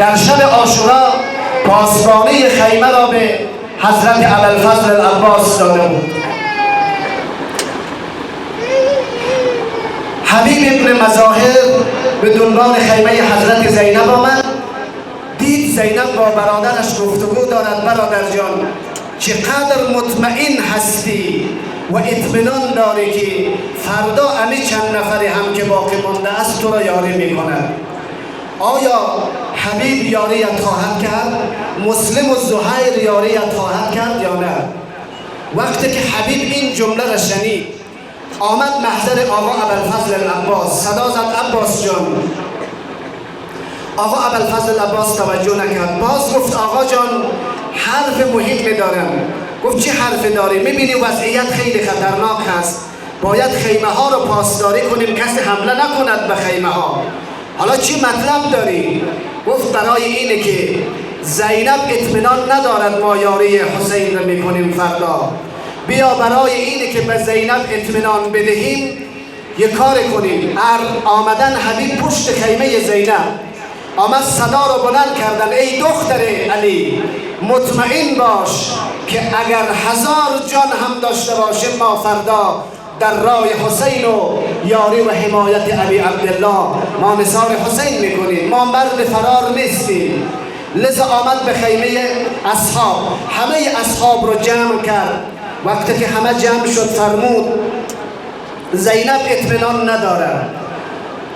در شب عاشورا پاسبانی خیمه را به حضرت ابوالفضل العباس داده بود. حبیب ابن مظاهر به دنبال خیمه حضرت زینب آمد. دید زینب با برادرش گفتگو دارد. برادر جان، چقدر مطمئن هستی و اطمینان داری که فردا همه چند نفری هم که باقی مانده است تو را یاری میکنند؟ آیا حبیب یاریت خواهد کرد؟ مسلم و زهیر یاریت خواهد کرد یا نه؟ وقتی که حبیب این جمله را شنید آمد محضر آقا ابوالفضل العباس، صدا زد عباس جان. آقا ابوالفضل العباس توجه نکرد. باز گفت آقا جان حرف مهمی دارم. گفت چه حرف داری؟ میبینی وضعیت خیلی خطرناک هست، باید خیمه ها رو پاسداری کنیم کسی حمله نکند به خیمه ها. حالا چی مطلب داری؟ گفت برای اینه که زینب اطمینان ندارد ما یاری حسین رو میکنیم فردا. بیا برای اینه که به زینب اطمینان بدهیم یه کار کنیم. آمدن حبیب پشت خیمه زینب آمد صدا رو بلند کردن: ای دختر علی، مطمئن باش که اگر 1000 جان هم داشته باشیم ما فردا در راه حسین و یاری و حمایت ابی عبدالله ما نثار حسین میکنیم، ما مرد فرار نیستیم. لذا آمد به خیمه اصحاب، همه اصحاب رو جمع کرد. وقتی که همه جمع شد فرمود زینب اطمینان نداره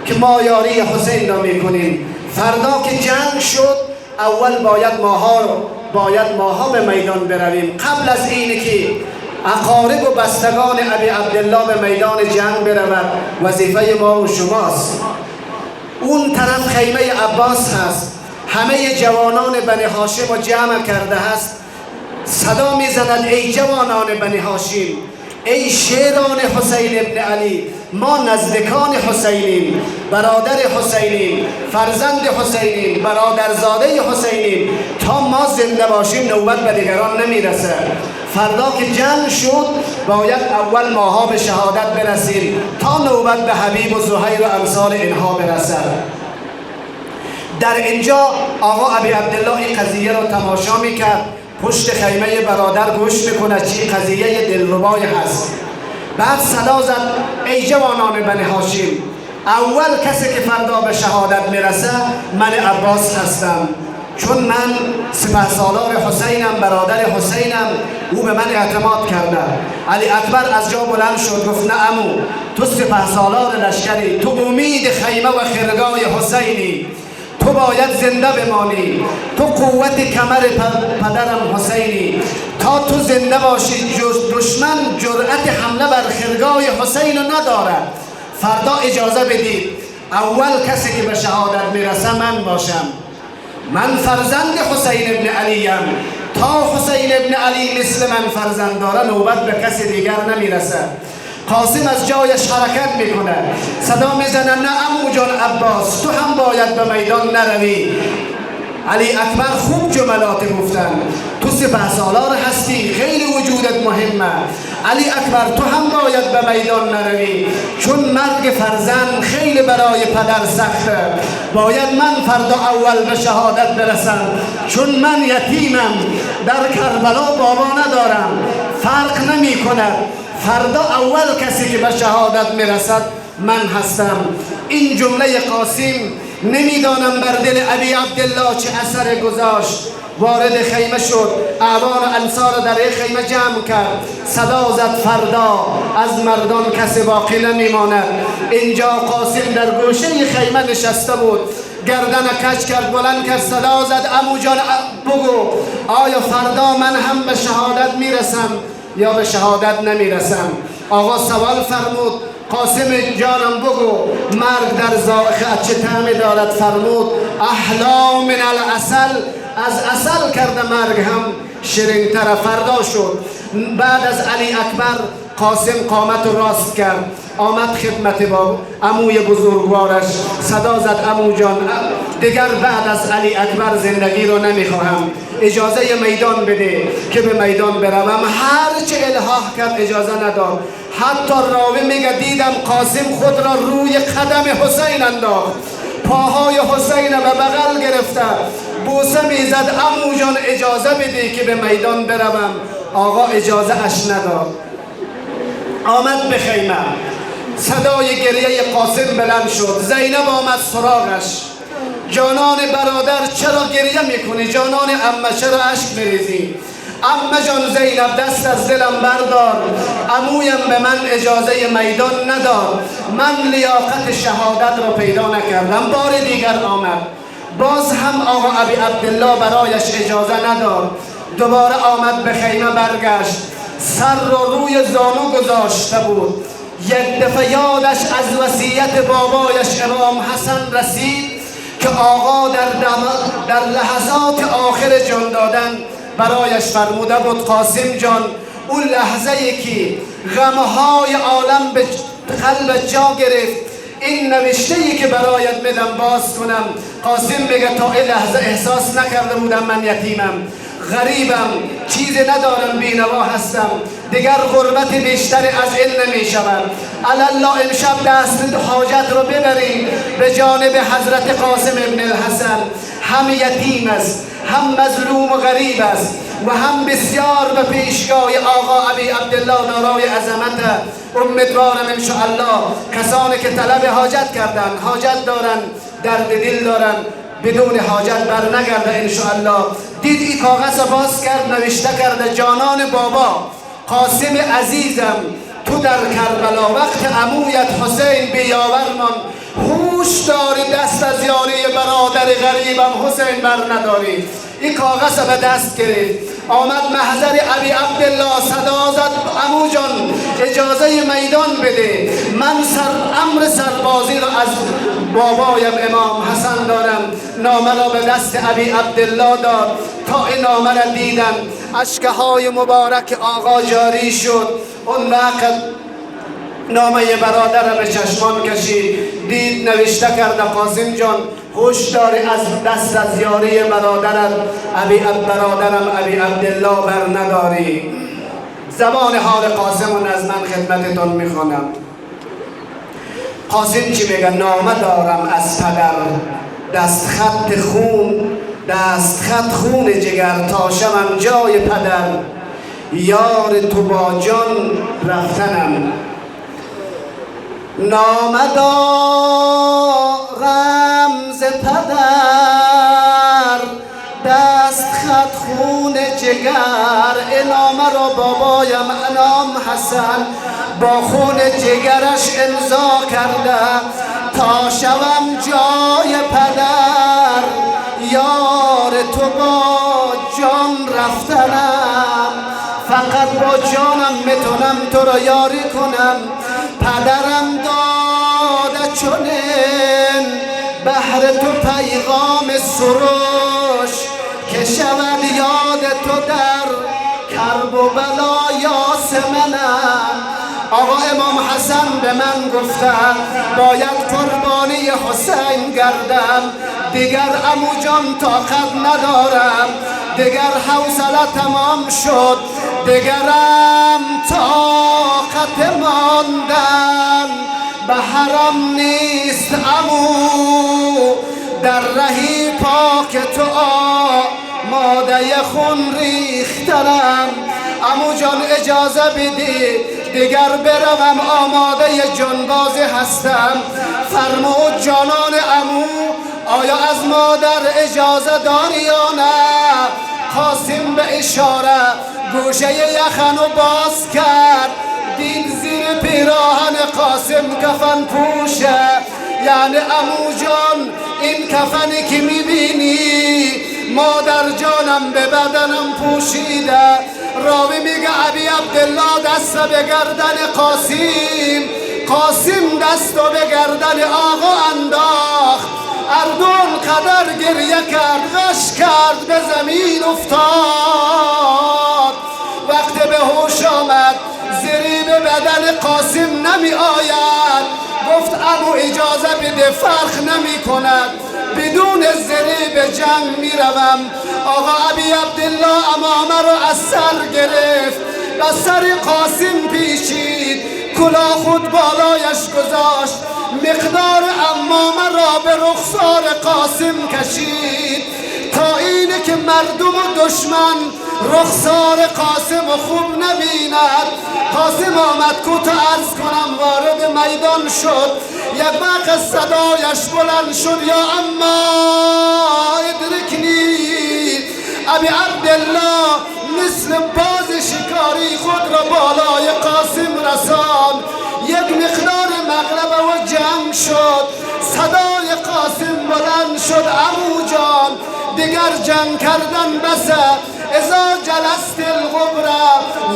که ما یاری حسین را میکنیم. فردا که جنگ شد اول باید ماها به میدان برویم. قبل از اینه که اقارب و بستگان ابی عبدالله به میدان جنگ برود وظیفه ما و شماست. اون طرف خیمه عباس هست، همه جوانان بنی هاشم رو جمع کرده هست. صدا میزند: ای جوانان بنی هاشم، ای شیران حسین ابن علی، ما نزدیکان حسینیم، برادر حسینیم، فرزند حسینیم، برادرزاده حسینیم. تا ما زنده باشیم نوبت به دیگران نمیرسه. فردا که جنگ شد باید اول ماها به شهادت برسیم تا نوبت به حبیب و زهیر و امثال اینها برسه. در اینجا آقا ابی عبدالله این قضیه رو تماشا میکرد، پشت خیمه برادر گوش میکنه چی قضیه دلربای هست. بعد صدا زد: ای جوانان بنی هاشم، اول کسی که فردا به شهادت میرسه من عباس هستم، چون من سپهسالار حسینم، برادر حسینم، او به من اعتماد کرده. علی اکبر از جا بلند شد گفت: نه عمو، تو سپهسالار لشکری، تو امید خیمه و خرگاه حسینی، تو باید زنده بمانی، تو قوت کمر پدرم حسینی. تا تو زنده باشی دشمن جرأت حمله بر خرگاه حسین ندارد. فردا اجازه بدید اول کسی که به شهادت میرسه من باشم. من فرزند حسین ابن علیم، تا حسین ابن علی مثل من فرزند داره نوبت به کسی دیگر نمیرسه. قاسم از جایش حرکت میکنه، صدا میزنه: نه عمو جان عباس، تو هم باید به میدان نروی. علی اکبر خوب جملات گفتن: تو سپهسالار هستی، خیلی وجودت مهمه. علی اکبر تو هم باید به میدان نروی، چون مرگ فرزند خیلی برای پدر سخته. باید من فردا اول به شهادت برسم، چون من یتیمم، در کربلا بابا ندارم. فرق نمی کند، فردا اول کسی که به شهادت میرسد من هستم. این جمله قاسم نمیدانم بر دل ابی عبدالله چه اثر گذاشت. وارد خیمه شد، اعوان انصار در یک خیمه جمع کرد. صدا زد: فردا از مردان کسی باقی نمیماند. اینجا قاسم در گوشه خیمه نشسته بود، گردن کج کرد، بلند کرد، صدا زد: عمو جان بگو آیا فردا من هم به شهادت میرسم یا به شهادت نمیرسم؟ آقا سوال فرمود: قاسم جانم بگو مرگ در ذائقه چه طعمی دارد؟ فرمود: احلا من العسل، از عسل کرده مرگ هم شیرین تر. فردا شد. بعد از علی اکبر قاسم قامت رو راست کرد، آمد خدمت با عموی بزرگوارش، صدا زد: عمو جان دیگر بعد از علی اکبر زندگی رو نمیخواهم، اجازه میدان بده که به میدان بروم. هر چه الحاح کرد اجازه نداد. حتی راوی میگه دیدم قاسم خود را روی قدم حسین انداخت پاهای حسین به بغل گرفته بوسه میزد. عمو جان اجازه بده که به میدان بروم. آقا اجازه اش نداد. آمد به خیمه. صدای گریه قاسم بلند شد. زینب آمد سراغش. جانان برادر چرا گریه میکنی؟ جانان عمه چرا اشک میریزی؟ عمه جان زینب دست از دلم بردار. عمویم به من اجازه میدان نداد. من لیاقت شهادت را پیدا نکردم. بار دیگر آمد. باز هم آقا ابی عبدالله برایش اجازه نداد. دوباره آمد به خیمه برگشت. سر را روی زانو گذاشته بود. یک دفعه یادش از وصیت بابایش امام حسن رسید که آقا در لحظات آخر جان دادن برایش فرموده بود قاسم جان، اون لحظه ای که غمهای عالم به قلب جا گرفت، این نوشته ای که برایت میدم باز کنم. قاسم میگه تا این لحظه احساس نکرده بودم من یتیمم، غریبم، چیزی ندارم، بینوا هستم، دیگر غربت بیشتر از این نمی شود. الله امشب دست حاجت رو ببریم به جانب حضرت قاسم ابن الحسن. هم یتیم است، هم مظلوم و غریب است و هم بسیار به پیشگاه آقا ابی عبدالله دارای عظمت. امیدوارم انشاءالله کسانی که طلب حاجت کردن، حاجت دارن، درد دل دارن، بدون حاجت بر نگرده انشاءالله. دید این کاغذ باز کرد، نوشته کرده جانان بابا قاسم عزیزم، تو در کربلا وقت عمویت حسین بیاورمان هوش داری دست از یاری برادر غریبم حسین بر نداری. این کاغذ به دست گرفت، آمد محضر ابی عبدالله، صدا زد عمو جان اجازه میدان بده، من امر سربازی رو از بابایم امام حسن دارم. نامه را به دست ابی عبدالله داد. تا این نامه را دیدن اشکه های مبارک آقا جاری شد. اون وقت نامه برادر را به چشمان کشید، دید نوشته کرده قاسم جان هوش داری از دست از یاری برادرم ابی عبدالله بر نداری. زبان حال قاسم رو از من خدمتتون میخوانم. قاسم چی میگه؟ نامه دارم از پدر، دستخط خون جگر، تا شوم جای پدر، یار تو با جان رفتنم. نامه دارم ز پدر، دستخط خون جگر، این نامه را بابایم امام حسن با خون جگرش امضا کرده، تا شوم جای پدر، یار تو با جان رفتنم. فقط با جانم میتونم تو را یاری کنم. پدرم داده چنین بهر تو پیغام سروش، که شود یاد تو در کرب و بلا یاسمنم. آقا امام حسن به من گفتن باید قربانی حسین گردم، دیگر عمو جان طاقت ندارم، دیگر حوصله تمام شد، دیگرم طاقت ماندن به حرم نیست عمو، در رهی پاک تو آماده خون ریختنم. عمو جان اجازه بدی دیگر بروم، آماده جانبازی هستم. فرمود جانان عمو آیا از مادر اجازه داری یا نه؟ قاسم به اشاره گوشه یخن رو باز کرد، دید زیر پیراهن قاسم کفن پوشه. یعنی عمو جان این کفنی که میبینی مادر جانم به بدنم پوشیده. راوی میگه ابی عبدالله دست به گردن قاسم دست به گردن آقا انداخت. اردون قدر گریه کرد، غش کرد، به زمین افتاد. وقت به هوش آمد زری به بدن قاسم نمی آید، گفت عمو اجازه بده، فرق نمی کند، بدون زری به جنگ می روم. آقا ابی عبدالله امامه رو از سر گرفت، به سر قاسم پیچید، کلاه خود بالایش گذاشت، مقدار عمامه را به رخسار قاسم کشید تا اینه که مردم و دشمن رخسار قاسم خوب نبیند. قاسم آمد کوتا عرض کنم وارد میدان شد. یک وقت صدایش بلند شد یا اما ادرکنی ابی عبدالله، مثل باز شکاری خود را بالای قاسم رساند. یک مقدار مغلبه و جنگ شد. صدای قاسم بلند شد عمو جان دیگر جنگ کردن بسه. ازا جلست الغبره،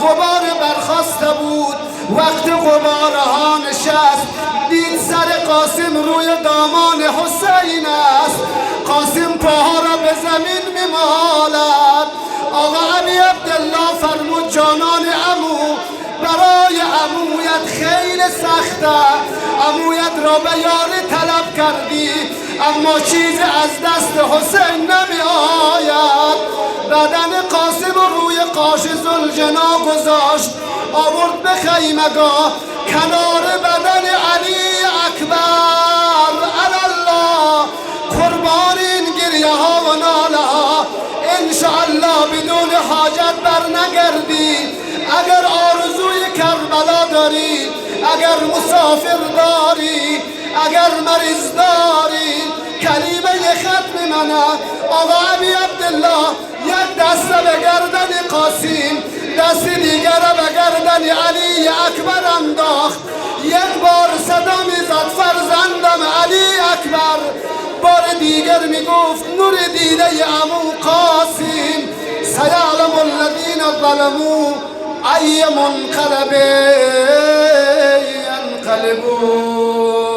غبار برخاسته بود. وقت غبارها نشست دید سر قاسم روی دامان حسین است. قاسم پاها را به زمین میمالد. آقا ابی عبدالله فرمود جانان عمو، برای عمویت خیلی سخته. عمویت را به یاری طلب کردی اما چیز از دست حسین نمی آید. بدن قاسم روی قاش ذوالجنا گذاشت آورد به خیمگاه کنار بدن علی اکبر. الله قربان این گریه ها و ناله ها انشاءالله بدون حاجت بر نگردی. اگر آرزوی کربلا داری، اگر مسافر داری، اگر مریض داری، کلمه ختم منه. آقا ابی عبدالله یک دست به گردن قاسم، دست دیگر به گردن علی اکبر انداخت. یک بار صدا میزد فرزندم علی اکبر. بار دیگر میگفت نور دیده عمو قاسم. سیعلم الذین ظلموا ای منقلب ینقلبون.